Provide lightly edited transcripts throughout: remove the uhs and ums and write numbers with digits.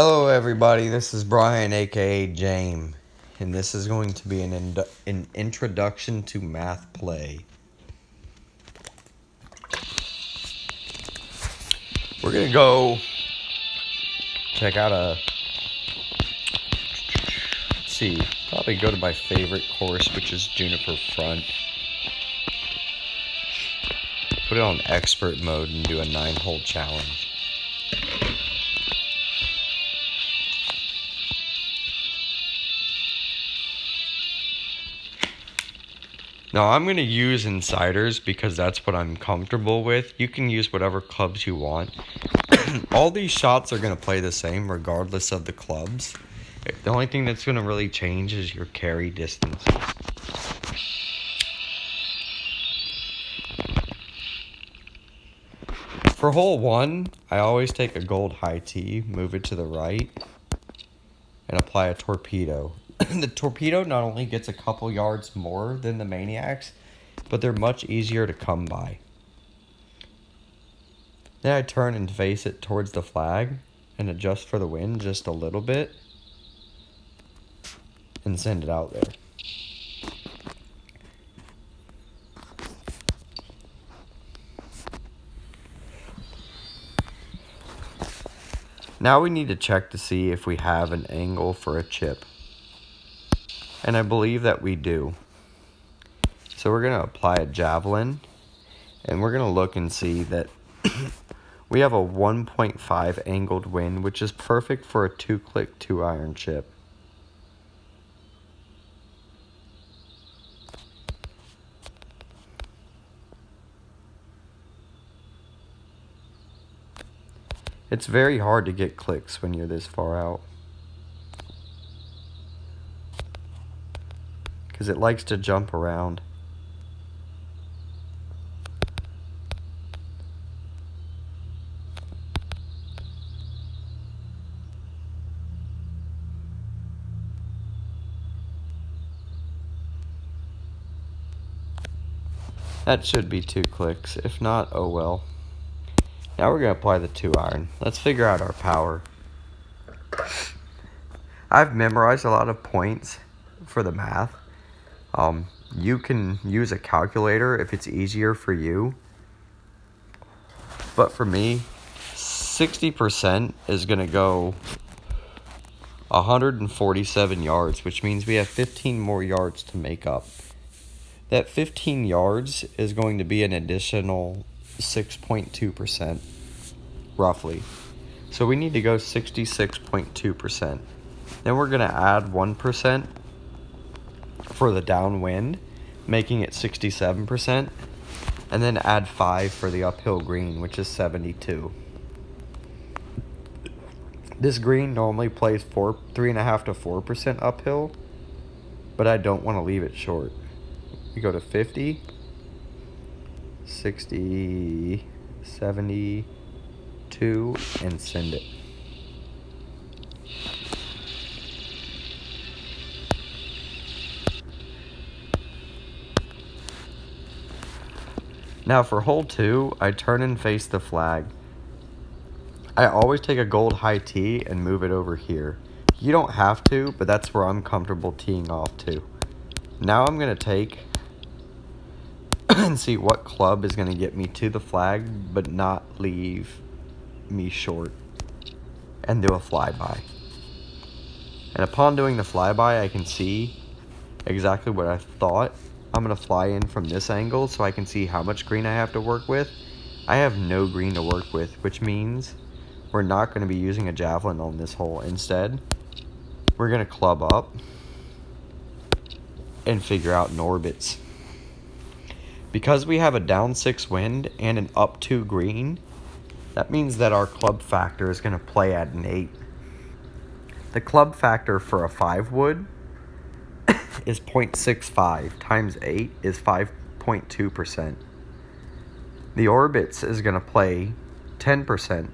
Hello everybody, this is Brian aka James, and this is going to be an introduction to math play. We're going to go check out probably go to my favorite course, which is Juniper front. Put it on expert mode and do a 9-hole challenge. Now, I'm going to use insiders because that's what I'm comfortable with. You can use whatever clubs you want. All these shots are going to play the same regardless of the clubs. The only thing that's going to really change is your carry distance. For hole 1, I always take a gold high tee, move it to the right, and apply a torpedo. The torpedo not only gets a couple yards more than the maniacs, but they're much easier to come by. Then I turn and face it towards the flag and adjust for the wind just a little bit and send it out there. Now we need to check to see if we have an angle for a chip. And I believe that we do. So we're going to apply a javelin, and we're going to look and see that we have a 1.5 angled wind, which is perfect for a 2-click 2-iron chip. It's very hard to get clicks when you're this far out, because it likes to jump around. That should be 2 clicks. If not, oh well. Now we're going to apply the 2-iron. Let's figure out our power. I've memorized a lot of points for the math. You can use a calculator if it's easier for you. But for me, 60% is going to go 147 yards, which means we have 15 more yards to make up. That 15 yards is going to be an additional 6.2%, roughly. So we need to go 66.2%. Then we're going to add 1% for the downwind, making it 67%. And then add 5 for the uphill green, which is 72. This green normally plays 3.5 to 4% uphill, but I don't want to leave it short. We go to 50. 60, 72, and send it. Now for hole 2, I turn and face the flag. I always take a gold high tee and move it over here. You don't have to, but that's where I'm comfortable teeing off to. Now I'm going to take and see what club is going to get me to the flag but not leave me short, and do a flyby. And upon doing the flyby, I can see exactly what I thought. I'm going to fly in from this angle so I can see how much green I have to work with. I have no green to work with, which means we're not going to be using a javelin on this hole. Instead, we're going to club up and figure out an orbits. Because we have a down 6 wind and an up 2 green, that means that our club factor is going to play at an 8. The club factor for a 5 wood is 0.65 times 8 is 5.2%. The orbits is going to play 10%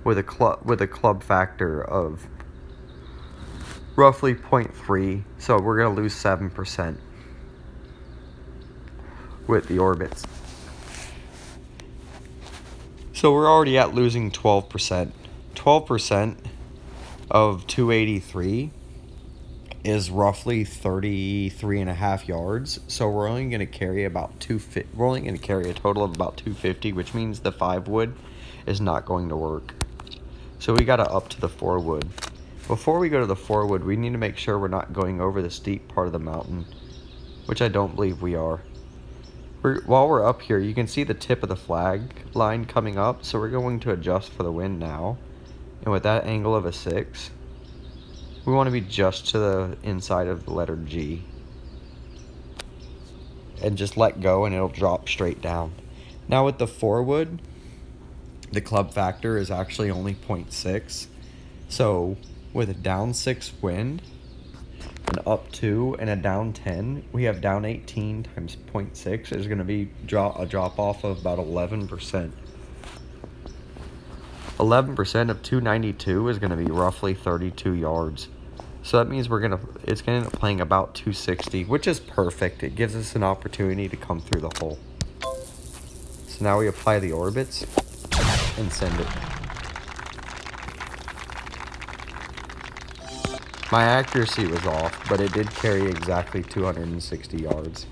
with a club factor of roughly 0.3, so we're going to lose 7% with the orbits. So we're already at losing 12%. 12% of 283 is roughly 33.5 yards. So we're only going to carry about we're only going to carry a total of about 250, which means the 5 wood is not going to work. So we got to up to the 4 wood. Before we go to the 4 wood, we need to make sure we're not going over the steep part of the mountain, which I don't believe we are. While we're up here, you can see the tip of the flag line coming up, so we're going to adjust for the wind now. And with that angle of a 6, we want to be just to the inside of the letter G. And just let go and it'll drop straight down. Now with the 4 wood, the club factor is actually only 0.6. So with a down 6 wind, an up 2 and a down 10, we have down 18 times 0.6 is going to be a drop off of about 11%. 11% of 292 is going to be roughly 32 yards. So that means it's going to end up playing about 260, which is perfect. It gives us an opportunity to come through the hole. So now we apply the orbits and send it. My accuracy was off, but it did carry exactly 260 yards.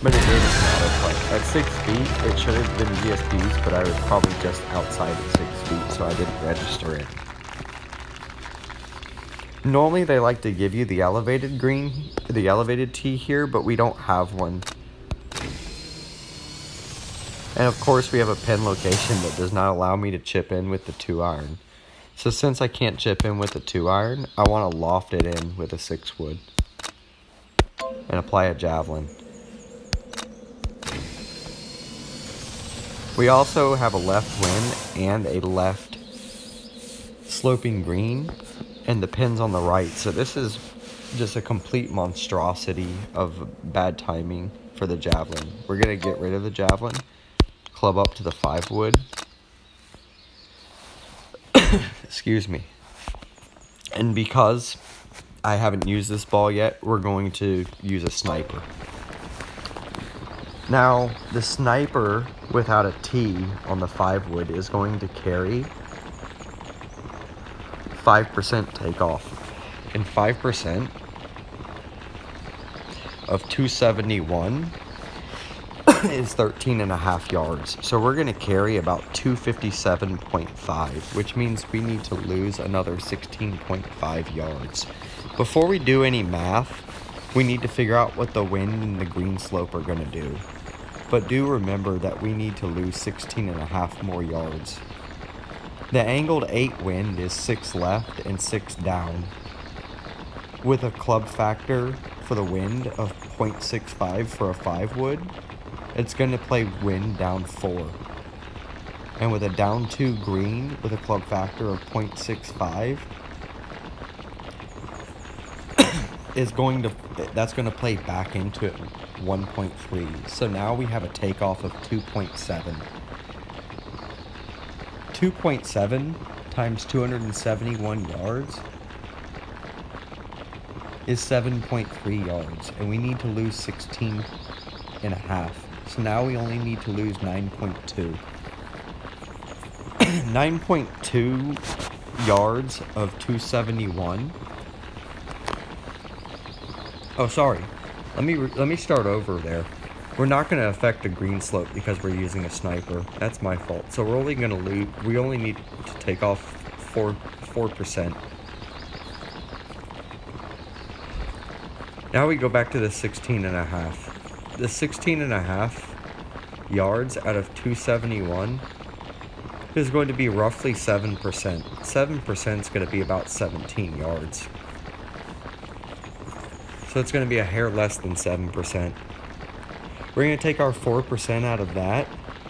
But it did an autoplay. At 6 feet, it should have been GSPs, but I was probably just outside of 6 feet, so I didn't register it. Normally they like to give you the elevated tee here, but we don't have one. And of course we have a pin location that does not allow me to chip in with the 2-iron. So since I can't chip in with the 2-iron, I want to loft it in with a 6 wood. And apply a javelin. We also have a left wind and a left sloping green, and the pin's on the right. So this is just a complete monstrosity of bad timing for the javelin. We're going to get rid of the javelin, club up to the 5 wood. Excuse me. And because I haven't used this ball yet, we're going to use a sniper. Now, the sniper without a T on the 5 wood is going to carry 5% takeoff. And 5% of 271 is 13.5 yards. So we're going to carry about 257.5, which means we need to lose another 16.5 yards. Before we do any math, we need to figure out what the wind and the green slope are going to do. But do remember that we need to lose 16.5 more yards. The angled 8 wind is 6 left and 6 down, with a club factor for the wind of 0.65 for a 5 wood. It's going to play wind down 4. And with a down 2 green with a club factor of 0.65 that's going to play back into it 1.3. So now we have a takeoff of 2.7. 2.7 times 271 yards is 7.3 yards, and we need to lose 16.5. So now we only need to lose 9.2. 9.2 yards of 271. Oh, sorry. Let me start over there. We're not going to affect the green slope because we're using a sniper. That's my fault. So we're only going to lose. We only need to take off 4%. Now we go back to the 16.5. The 16.5 yards out of 271 is going to be roughly 7%. 7% is going to be about 17 yards. So it's going to be a hair less than 7%. We're going to take our 4% out of that,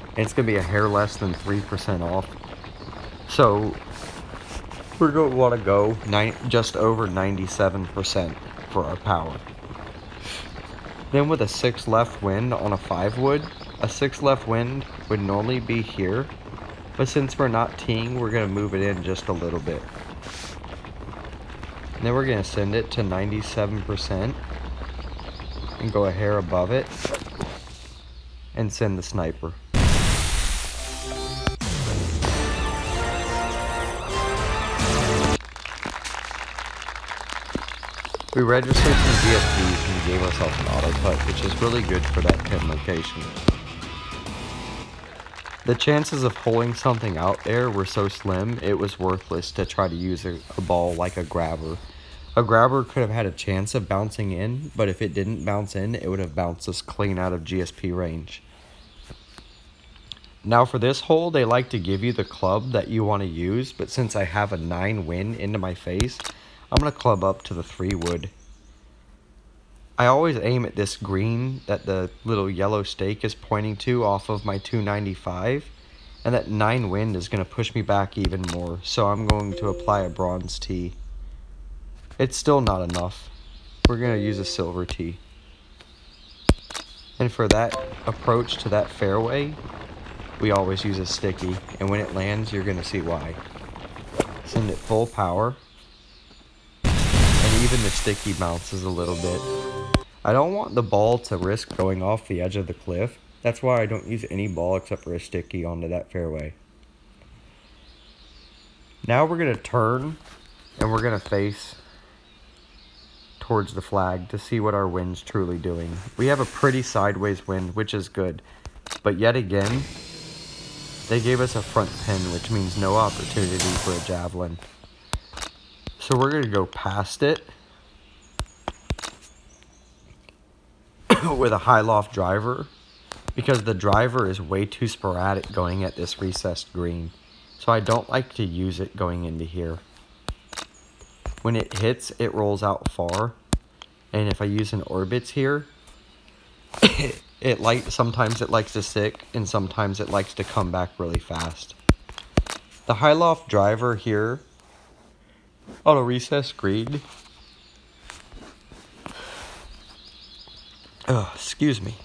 and it's going to be a hair less than 3% off. So we're going to want to go just over 97% for our power. Then with a 6 left wind on a 5 wood, a 6 left wind would normally be here, but since we're not teeing, we're going to move it in just a little bit. And then we're going to send it to 97% and go a hair above it and send the sniper. We registered some GSPs and gave ourselves an auto putt, which is really good for that pin location. The chances of pulling something out there were so slim, it was worthless to try to use a ball like a grabber. A grabber could have had a chance of bouncing in, but if it didn't bounce in, it would have bounced us clean out of GSP range. Now for this hole, they like to give you the club that you want to use, but since I have a 9 win into my face, I'm going to club up to the 3 wood. I always aim at this green that the little yellow stake is pointing to off of my 295, and that 9 wind is going to push me back even more, so I'm going to apply a bronze tee. It's still not enough. We're going to use a silver tee. And for that approach to that fairway, we always use a sticky, and when it lands, you're going to see why. Send it full power, and even the sticky bounces a little bit. I don't want the ball to risk going off the edge of the cliff. That's why I don't use any ball except for a sticky onto that fairway. Now we're going to turn, and we're going to face towards the flag to see what our wind's truly doing. We have a pretty sideways wind, which is good. But yet again, they gave us a front pin, which means no opportunity for a javelin. So we're going to go past it with a high loft driver, because the driver is way too sporadic going at this recessed green. So I don't like to use it going into here. When it hits, it rolls out far. And if I use an orbits here, sometimes it likes to stick, and sometimes it likes to come back really fast. The high loft driver here on a recessed green,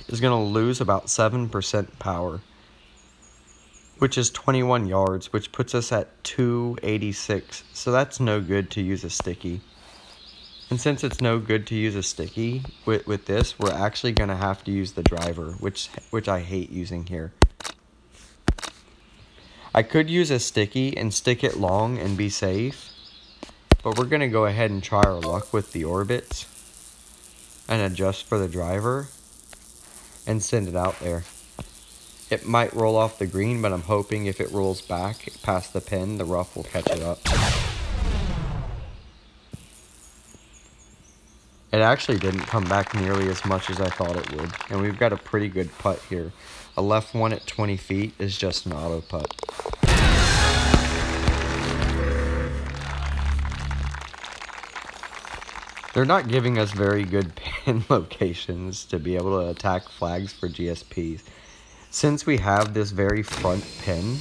is going to lose about 7% power, which is 21 yards, which puts us at 286. So that's no good to use a sticky. And since it's no good to use a sticky with this, we're actually going to have to use the driver, which I hate using here. I could use a sticky and stick it long and be safe, but we're going to go ahead and try our luck with the orbits and adjust for the driver and send it out there. It might roll off the green, but I'm hoping if it rolls back past the pin, the rough will catch it up. It actually didn't come back nearly as much as I thought it would, and we've got a pretty good putt here. A left one at 20 feet is just an auto putt. They're not giving us very good pin locations to be able to attack flags for GSPs. Since we have this very front pin,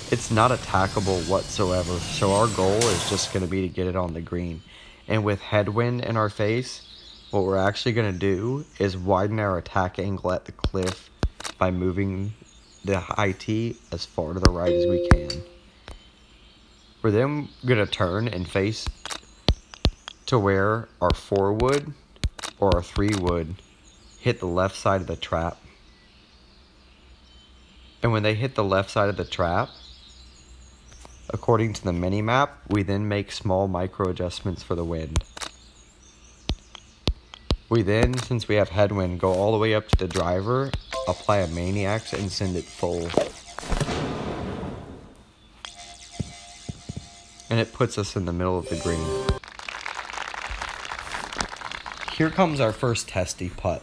it's not attackable whatsoever, so our goal is just going to be to get it on the green. And with headwind in our face, what we're actually going to do is widen our attack angle at the cliff by moving the high tee as far to the right as we can. We're then going to turn and face to where our 4 wood or our 3 wood hit the left side of the trap. And when they hit the left side of the trap, according to the mini map, we then make small micro adjustments for the wind. We then, since we have headwind, go all the way up to the driver, apply a maniacs, and send it full. And it puts us in the middle of the green. Here comes our first testy putt.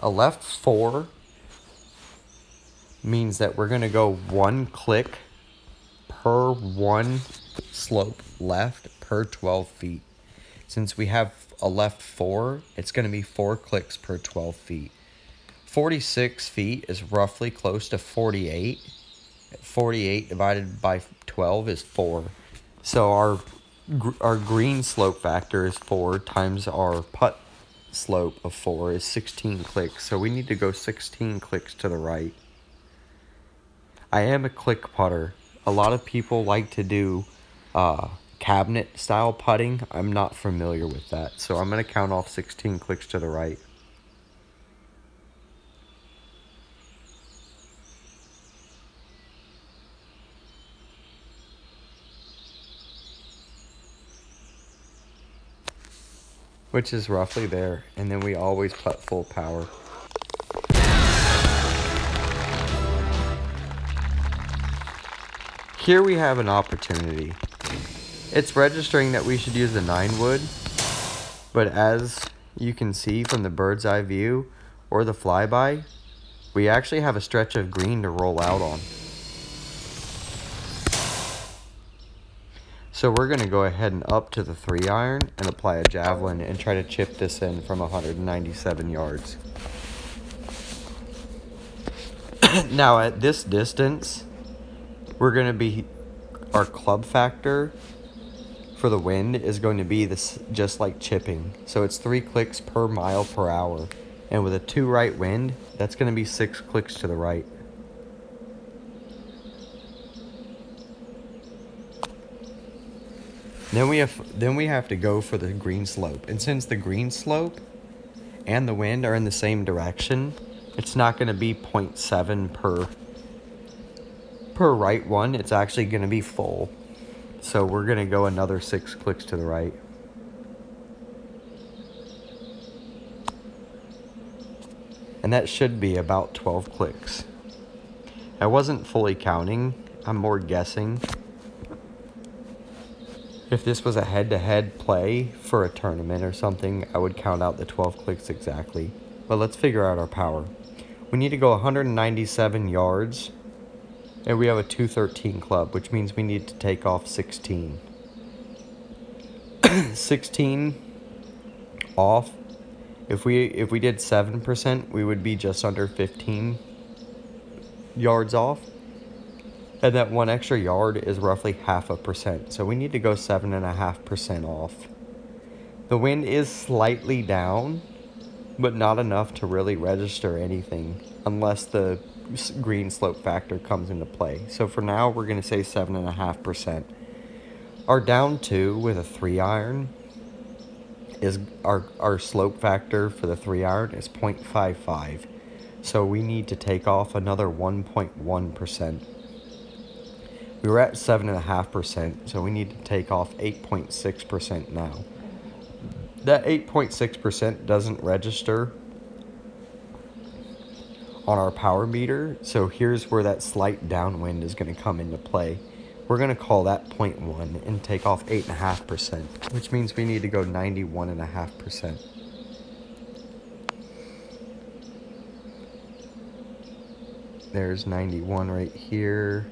A left 4 means that we're going to go 1 click per 1 slope left per 12 feet. Since we have a left 4, it's going to be 4 clicks per 12 feet. 46 feet is roughly close to 48. 48 divided by 12 is 4. So our green slope factor is 4 times our putt slope of 4 is 16 clicks. So we need to go 16 clicks to the right. I am a click putter. A lot of people like to do cabinet style putting. I'm not familiar with that, so I'm going to count off 16 clicks to the right. which is roughly there, and then we always putt full power. Here we have an opportunity. It's registering that we should use the 9 wood, but as you can see from the bird's eye view or the flyby, we actually have a stretch of green to roll out on. So we're going to go ahead and up to the 3 iron and apply a javelin and try to chip this in from 197 yards. Now at this distance, we're going to be, our club factor for the wind is going to be this, just like chipping. So it's 3 clicks per mile per hour. And with a 2 right wind, that's going to be 6 clicks to the right. Then we have to go for the green slope. And since the green slope and the wind are in the same direction, it's not going to be 0.7 per right one. It's actually going to be full. So we're going to go another 6 clicks to the right. And that should be about 12 clicks. I wasn't fully counting. I'm more guessing. If this was a head-to-head play for a tournament or something, I would count out the 12 clicks exactly. But let's figure out our power. We need to go 197 yards, and we have a 213 club, which means we need to take off 16. 16 off. If we did 7%, we would be just under 15 yards off. And that 1 extra yard is roughly 0.5%. So we need to go 7.5% off. The wind is slightly down, but not enough to really register anything unless the green slope factor comes into play. So for now, we're going to say 7.5%. Our down 2 with a 3 iron is our slope factor for the 3 iron is 0.55. So we need to take off another 1.1%. We were at 7.5%, so we need to take off 8.6% now. That 8.6% doesn't register on our power meter, so here's where that slight downwind is going to come into play. We're going to call that 0.1 and take off 8.5%, which means we need to go 91.5%. There's 91 right here.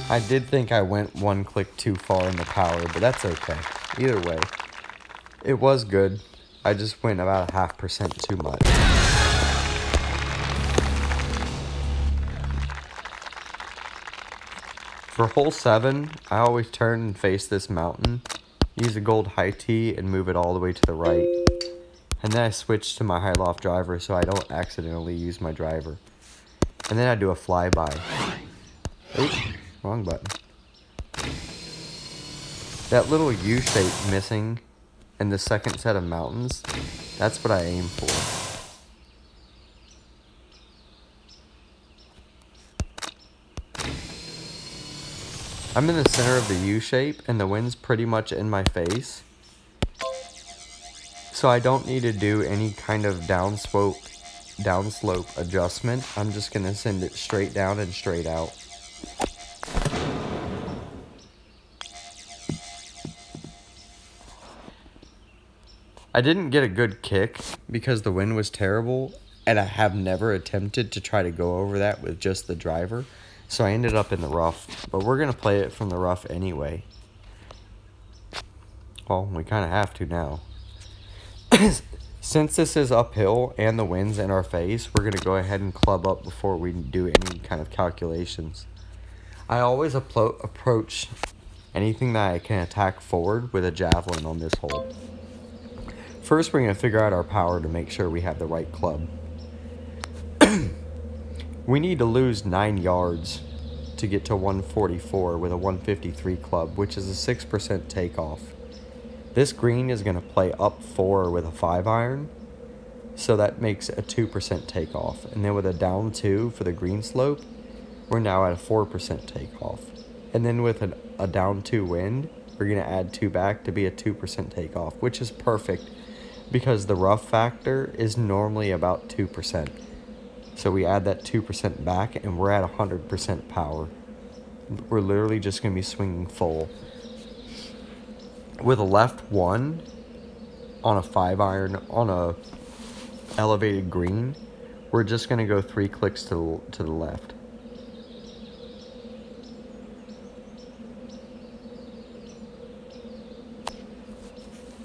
I did think I went 1 click too far in the power, but that's okay. Either way, it was good. I just went about 0.5% too much. For hole 7, I always turn and face this mountain, use a gold high tee, and move it all the way to the right. And then I switch to my high loft driver so I don't accidentally use my driver. And then I do a flyby. Oops. Wrong button. That little U shape missing in the second set of mountains, that's what I aim for. I'm in the center of the U shape and the wind's pretty much in my face. So I don't need to do any kind of downslope adjustment. I'm just going to send it straight down and straight out. I didn't get a good kick because the wind was terrible, and I have never attempted to try to go over that with just the driver, so I ended up in the rough. But we're going to play it from the rough anyway. Well, we kind of have to now. Since this is uphill and the wind's in our face, we're going to go ahead and club up before we do any kind of calculations. I always approach anything that I can attack forward with a javelin on this hole. First, we're going to figure out our power to make sure we have the right club. We need to lose 9 yards to get to 144 with a 153 club, which is a 6% takeoff. This green is going to play up 4 with a 5 iron, so that makes a 2% takeoff. And then with a down 2 for the green slope, we're now at a 4% takeoff. And then with a down 2 wind, we're going to add 2 back to be a 2% takeoff, which is perfect because the rough factor is normally about 2%. So we add that 2% back and we're at 100% power. We're literally just going to be swinging full. With a left 1 on a 5-iron on a elevated green, we're just going to go 3 clicks to the left.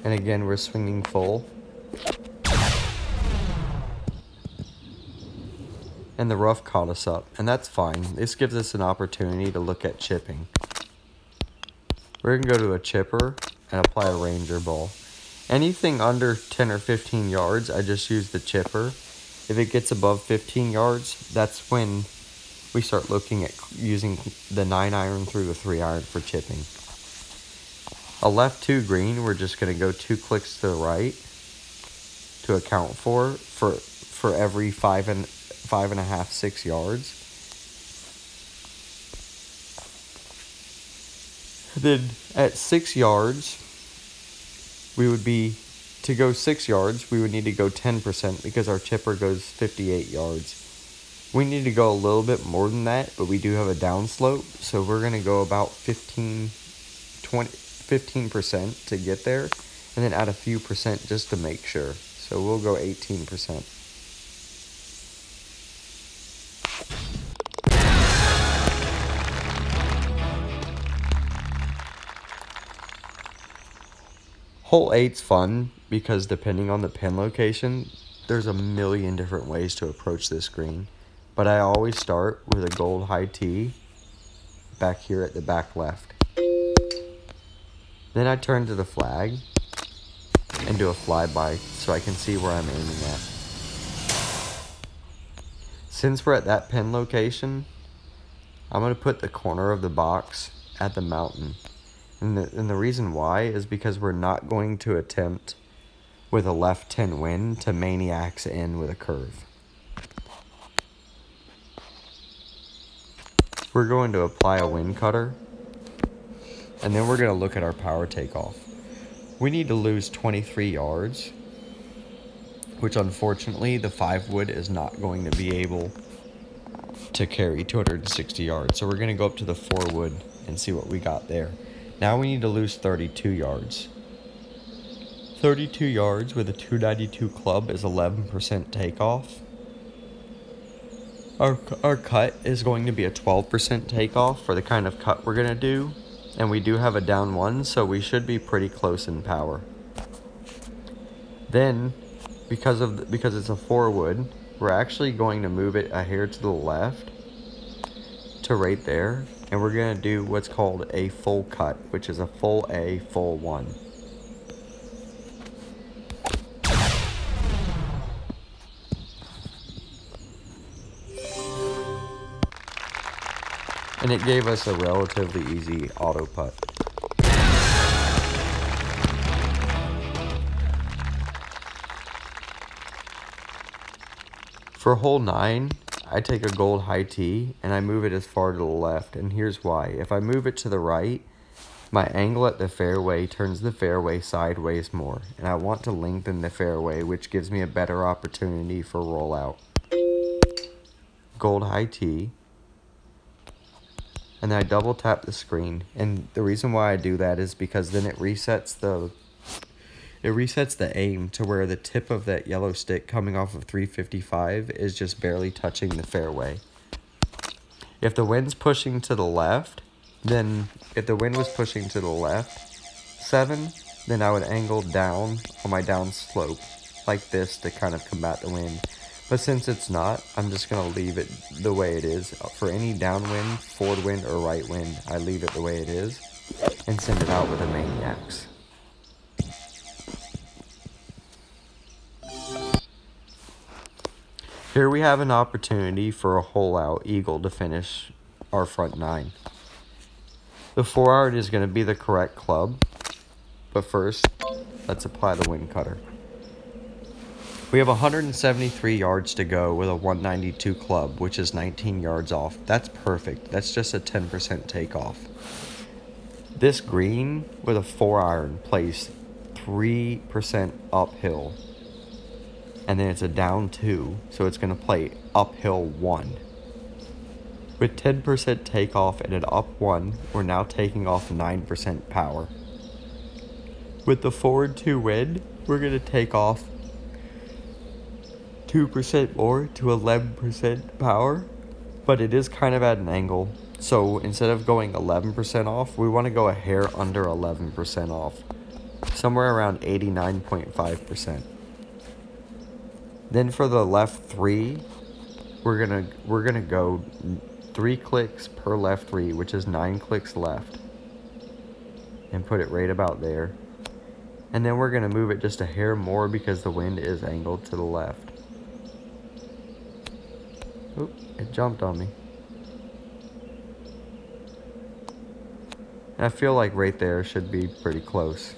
And again, we're swinging full. And the rough caught us up, and that's fine. This gives us an opportunity to look at chipping. We're going to go to a chipper and apply a ranger ball. Anything under 10 or 15 yards, I just use the chipper. If it gets above 15 yards, that's when we start looking at using the 9-iron through the 3-iron for chipping. A left 2 green, we're just going to go 2 clicks to the right to account for every 5.5, 6 yards. Then at 6 yards, to go 6 yards, we would need to go 10% because our chipper goes 58 yards. We need to go a little bit more than that, but we do have a downslope, so we're going to go about 15% to get there, and then add a few percent just to make sure. So we'll go 18%. Hole 8's fun because depending on the pin location, there's a million different ways to approach this green. But I always start with a gold high tee back here at the back left. Then I turn to the flag and do a flyby so I can see where I'm aiming at. Since we're at that pin location, I'm going to put the corner of the box at the mountain. And the reason why is because we're not going to attempt with a left 10 wind to maniacs in with a curve. We're going to apply a wind cutter, and then we're going to look at our power takeoff. We need to lose 23 yards, which unfortunately the 5 wood is not going to be able to carry 260 yards. So we're going to go up to the 4 wood and see what we got there. Now we need to lose 32 yards. 32 yards with a 292 club is 11% takeoff. Our cut is going to be a 12% takeoff for the kind of cut we're going to do. And we do have a down 1, so we should be pretty close in power. Then, because it's a 4 wood, we're actually going to move it a hair to the left to right there. And we're going to do what's called a full cut, which is a full A, full 1. And it gave us a relatively easy auto putt. For hole 9, I take a gold high tee and I move it as far to the left, and here's why. If I move it to the right, my angle at the fairway turns the fairway sideways more, and I want to lengthen the fairway, which gives me a better opportunity for rollout. Gold high tee, and then I double tap the screen, and the reason why I do that is because then it resets the aim to where the tip of that yellow stick coming off of 355 is just barely touching the fairway. If the wind's pushing to the left, then if the wind was pushing to the left 7, then I would angle down on my down slope like this to kind of combat the wind. But since it's not, I'm just going to leave it the way it is. For any downwind, forward wind, or right wind, I leave it the way it is and send it out with a maniacs. Here we have an opportunity for a hole out eagle to finish our front 9. The 4-iron is going to be the correct club, but first, let's apply the wind cutter. We have 173 yards to go with a 192 club, which is 19 yards off. That's perfect. That's just a 10% takeoff. This green with a 4-iron plays 3% uphill. And then it's a down 2, so it's going to play uphill 1. With 10% takeoff and an up 1, we're now taking off 9% power. With the forward 2 wind, we're going to take off 2% more to 11% power, but it is kind of at an angle. So instead of going 11% off, we want to go a hair under 11% off, somewhere around 89.5%. Then for the left 3, we're gonna go 3 clicks per left 3, which is 9 clicks left, and put it right about there. And then we're gonna move it just a hair more because the wind is angled to the left. Oop, it jumped on me. I feel like right there should be pretty close.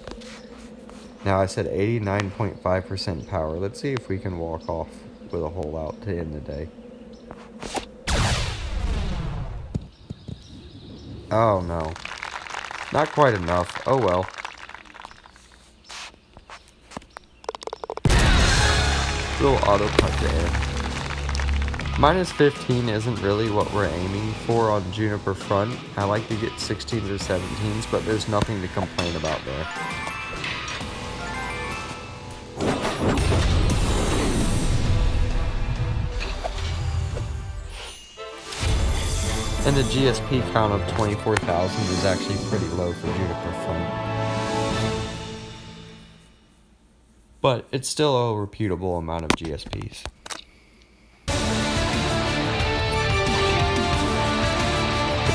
Now I said 89.5% power. Let's see if we can walk off with a hole out to end the day. Oh no. Not quite enough. Oh well. Little auto cut there. Minus 15 isn't really what we're aiming for on Juniper front. I like to get 16s or 17s, but there's nothing to complain about there. And the GSP count of 24,000 is actually pretty low for Juniper front. But it's still a reputable amount of GSPs.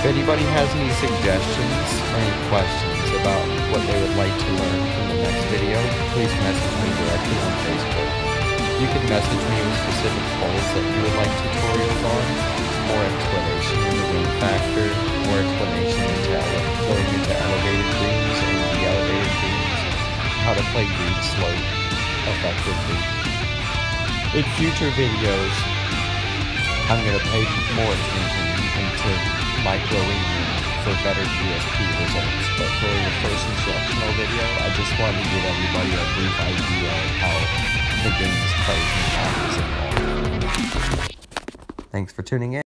If anybody has any suggestions or any questions about what they would like to learn from the next video, please message me directly on Facebook. You can message me with specific holes that you would like tutorials on, more explanation in the wind factor, more explanation into going into elevated greens and de-elevated greens, how to play green slope effectively. In future videos, I'm going to pay more attention into microing for better GSP results, but for the first instructional video, I just wanted to give everybody a brief idea of how the game is played in practice and all. Thanks for tuning in.